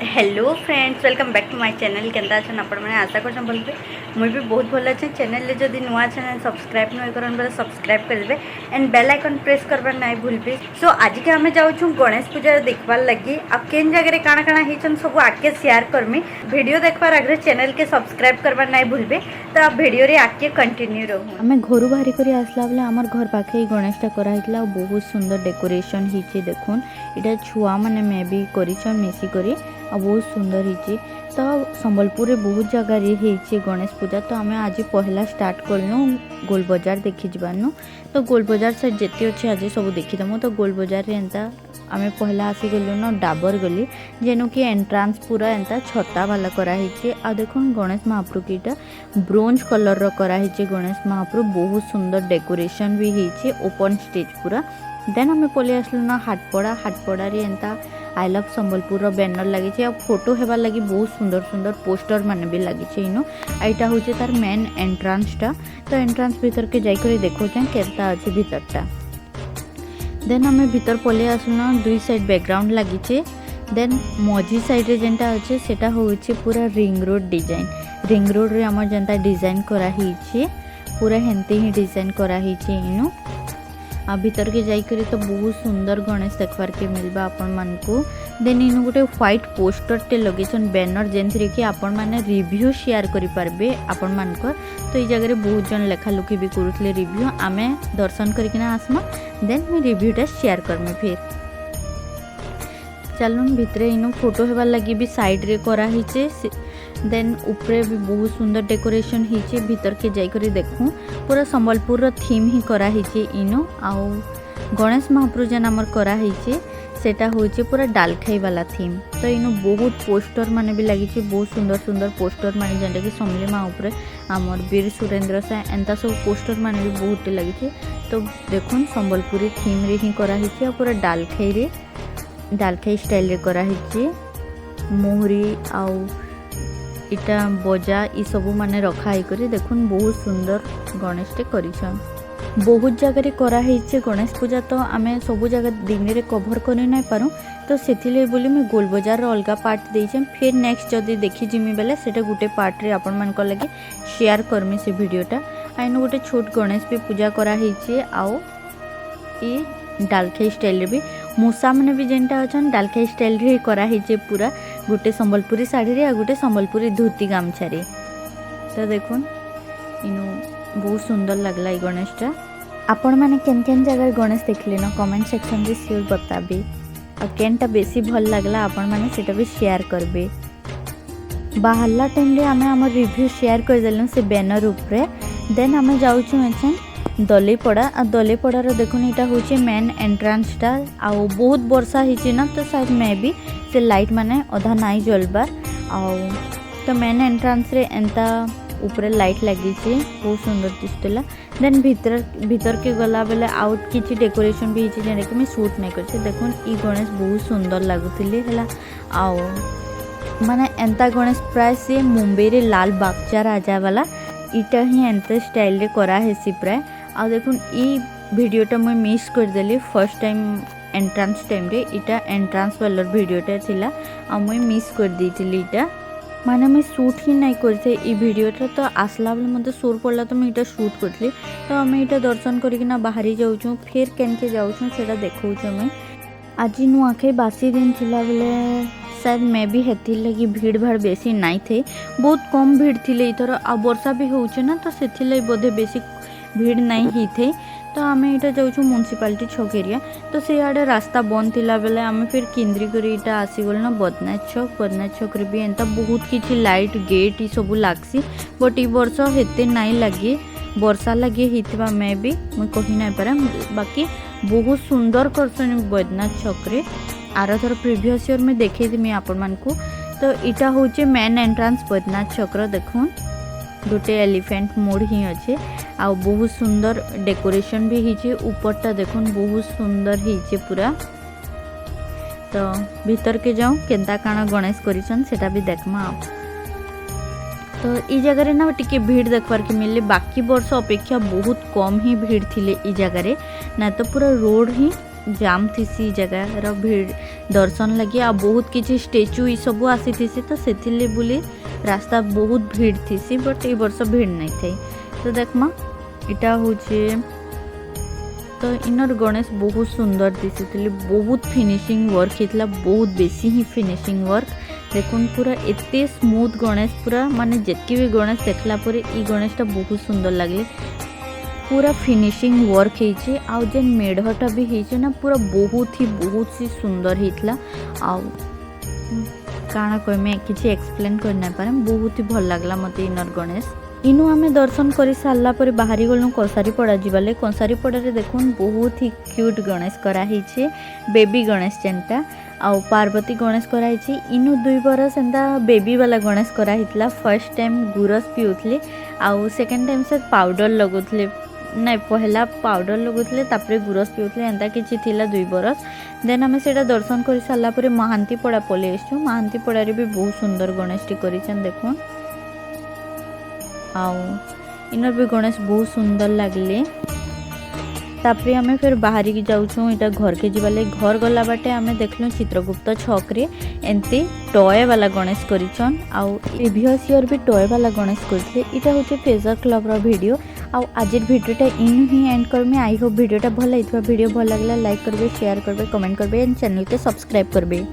Hello friends, welcome back to my channel. केंदा अच्छा आपण मैंने आशा कर भलबे मुई भी बहुत भल अच्छे। चैनल ले जदि नुआ चैनल सब्सक्राइब नहीं करन बोले सब्सक्राइब कर देबे एंड बेल आइकन प्रेस करबार नहीं भूलबे। सो आज के हमें जाऊँ गणेश पूजा देखबार लगी अब केन जगह काଣା काଣା हिचन सब आके शेयर करमी। वीडियो देखबार आगे चैनल के सब्सक्राइब करबार नहीं भूलबे। तो अब वीडियो रे आके कंटिन्यू रहू। हमें घर बाहरी करी आसला बेले आमर घर पाखे गणेशटा कराइला बहुत सुंदर डेकोरेशन हिचे। देखुन इटा छुआ माने मे भी करिछन मिसी करी आ बहुत सुंदर हिचे। तो संबलपुर रे बहुत जगह रे गणेश पूजा। तो आम आज पहला स्टार्ट करनु गोल बाजार देखी जबानु। तो गोल बाजार से जिते अच्छे आज सब देखीदमु। तो गोल बाजार रे एंता आम पहला आसी गलु न डाबर गली जेनु कि एंट्रांस पूरा एंता छता वाला कराही। आ देखुन गणेश महाप्रभु की ब्रोंज कलर रो कराही। गणेश महाप्रभु बहुत सुंदर डेकोरेशन भी होइछे ओपन स्टेज पूरा। देन आम पलि आसलु न हाटपड़ा। हाटपड़ा रे एंता आई लव संबलपुर बैनर लगी। फोटो हेबार लगी बहुत सुंदर सुंदर पोस्टर माने भी लगी इनो। आईटा हूँ तार मेन एंट्रांसटा। तो एंट्रांस भीतर के जाकर देखो केता अच्छे भीतरटा। देन आम भीतर पलि आसुन दुई साइड बैकग्राउंड लगी। देन मझी साइड रे जेनटा अच्छे सेटा होउछे पूरा ring road design. Ring road रे आम जेनता डिजाइन कराही पूरा हेंते ही डिजाइन कराही इनो। आ भीतर के जाइकरी तो बहुत सुंदर गणेश देखबार के मिलबा आपण मान को। देन इनु गोटे व्हाइट पोस्टर टे लगेछन बैनर जेनथि कि आपण माने रिव्यू शेयर करि पारबे आपण मान को। तो ई जगह रे बहुत जन लेखा लुकी भी करूथले रिव्यू। आमे दर्शन करकिना आसमा देन मी रिव्यूटा शेयर करमे। फिर चलुन भितरे इनु फोटो हेबार लगी भी साइड रे करा हिचे। देन ऊपरे भी बहुत सुंदर डेकोरेशन हिचे। भीतर के जाइकरी देखूँ पूरा संबलपुर रो थीम ही करा हिचे इनो। आउ गणेश महाप्रभु जेन आमर करा हिचे सेटा होइचे पूरा डालखाई वाला थीम। तो इनो बहुत पोस्टर माने भी लगी। बहुत सुंदर सुंदर पोस्टर माने जेनटा कि समले माँ ऊपर आमर वीर सुरेंद्र से एंता सब पोस्टर माने भी बहुत लगी। तो देखुन संबलपुरी थीम रे ही करा हिचे। पूरा डालखाई रे डालखाई स्टाइल रे करा हिचे। मोहरी आउ इटा बजा ई सबू माने रखा ही करी। देखुन बहुत सुंदर गणेश टे करिछन। बहुत जगह रे करा हिचे गणेश पूजा। तो आमे सबू जगह दिन रे कवर करि नै पारू। तो सेथिले बोली मैं गोल बाजार रो अलगा पार्ट देइछम। फिर नेक्स्ट जदी देखि जिमी बेले सेटा गुटे पार्ट रे आपन मान को लगे शेयर करमी से वीडियोटा। आइनो गुटे छोट गणेश भी पूजा करा हिचे। आओ ई डालखाई स्टाइल रे भी मूसा मैंने भी जेनटा अच्छा डालखाई स्टाइल रे करा हिचे पूरा गोटे संबलपुरी साड़ी रे आ गोटे संबलपुरी धोती गामछा रे। तो देखुन इनु बहुत सुंदर लगला ई गणेशटा। आपण माने केन केन जगह गणेश देखले न कमेंट सेक्शन रे श्योर बताबे। आ केनटा बेसी भल लगला आपण माने सेटा भी शेयर करबे। बाहरला टाइम रे आमे हमर रिव्यू शेयर कर देलनु से बैनर ऊपर। देन आमे जाउछु एछन दलेपड़ा। आ दलेपड़ार देखुन इटा होचे मेन एंट्रांसटा। आउ बहुत वर्षा हिचे ना तो शायद मे भी से लाइट माने अधा नाई जलबार। आउ तो मेन एंट्रांस रे एंता ऊपर लाइट लगी बहुत सुंदर दिसतला। देन भीतर के गला बेले आउट किछि डेकोरेशन भी हिचे जेने कि मैं शूट नहीं करछे। देखुन ई गणेश बहुत सुंदर लागुथिले हला। आउ माने एंता गणेश प्राय से मुंबई रे लाल बागचा राजा वाला इटा ही एंता स्टाइल रे करा हेसी प्राय। आ देखुन ई वीडियोटा मैं मिस कर देली फर्स्ट टाइम एंट्रांस टाइम रे। इटा एंट्रांस वाला वीडियोटा थिला आ मैं मिस कर देइतिली। इटा माने मैं शूट ही नहीं करथे ई वीडियोटा। तो आसला बेले मते सुर पड़ला तो मैं इटा शूट करथली। तो आमे इटा दर्शन करिकिना बाहरी जाउछु फिर केनके जाउछु सेटा देखौछु। मैं आज नुआखाई बासी दिन थिला बेले शायद मैं भी हेती लगी भीड़ भाड़ बेसी नहीं थे। बहुत कम भीड़ थिले इथर। आ वर्षा भी होउचे ना तो सेथिले बोधे बेसी भीड़ नहीं ही थे। तो आम इटा जाऊँ म्यूनिसिपालिटी छक एरिया। तो से आड़े रास्ता बंद थिला बेले आम फिर केन्द्री कर इटा आसीगल ना बदनाथ छक। बदनाथ छक रे भी एंता बहुत किछि लाइट गेट ई सब लागसी। बट ई वर्ष हेते नहीं लगे वर्षा लगे हितबा मे भी मुई कहि नहीं पारे। बाकी बहुत सुंदर करसन बदनाथ छक रे। आर थर प्रीवियस ईयर में देखै दिमी आपण मान को। तो इटा होचे मेन एंट्रांस बदनाथ छक रो। देखुन गोटे एलिफेंट मोड़ ही अच्छे। आ बहुत सुंदर डेकोरेशन भी हिचे। ऊपरटा देखुन बहुत सुंदर हिचे पूरा। तो भीतर के जाऊँ केंता काना गणेश करिसन सेटा भी देखमा। तो ई जगह रे ना टिके भीड़ देखबार के मिलले। बाकी वर्ष अपेक्षा बहुत कम ही भीड़ थिले ई जगह रे। ना तो पूरा रोड ही जाम थीसी जगार भीड़ दर्शन लगे आ बहुत किसी स्टेचू ई सब आसी थीसी तो से बोली रास्ता बहुत भीड़ थीसी बट ए वर्ष भीड़ नहीं थे। तो देखमा इटा हूँ तो इनर गणेश बहुत सुंदर दिशुले बहुत फिनिशिंग वर्क होता बहुत बेसी ही फिनिशिंग वर्क देखुन पूरा एते स्मूथ गणेश पूरा माने जितकी भी गणेश देखला पर ई गणेशटा बहुत सुंदर लगे पूरा फिनिशिंग वर्क होइछे आउ जेन मेढ़टा भी होइछे ना पूरा बहुत ही सुंदर होइतला आउ काना कहमे किछि एक्सप्लेन कर नै पारे बहुत ही भल लागला मते इनर गणेश। इनु आमे दर्शन कर सारा पर बाहरी गलु कंसारीपड़ा जीवाले कंसारीपड़ा देखुन बहुत ही क्यूट गणेश कराई बेबी गणेश जेनटा आउ पार्वती गणेश कराई इनु 2 बरस एंता बेबी वाला गणेश कराइला फर्स्ट टाइम गुरस पिउथले आउ सेकेंड टाइम से पाउडर लगुथले नहीं पहला पाउडर लगुथले तापरे गुरस पिउथले एंता किछि थिला 2 बरस देन आमे सेटा दर्शन कर सारा पर महांतीपड़ा पले आसु महांतीपड़ा रे भी बहुत सुंदर गणेशटी करिछन देखुन आउ इनर भी गणेश बहुत सुंदर लगले तापरे आमे फिर बाहरी की जाऊँ इटा घर के जीवाले घर गला बाटे आमे देखलु चित्रगुप्त छक रे एंते टॉय वाला गणेश करिछन आउ प्रीवियस ईयर भी टॉय वाला गणेश करथिले इटा होचे फेजर क्लब रो वीडियो आउ आजिर वीडियोटा इन ही एंड करमे आई होप वीडियोटा भल लागिथबा वीडियो भल लागला लाइक करबे शेयर करबे कमेंट करबे एंड चैनल के सब्सक्राइब करबे।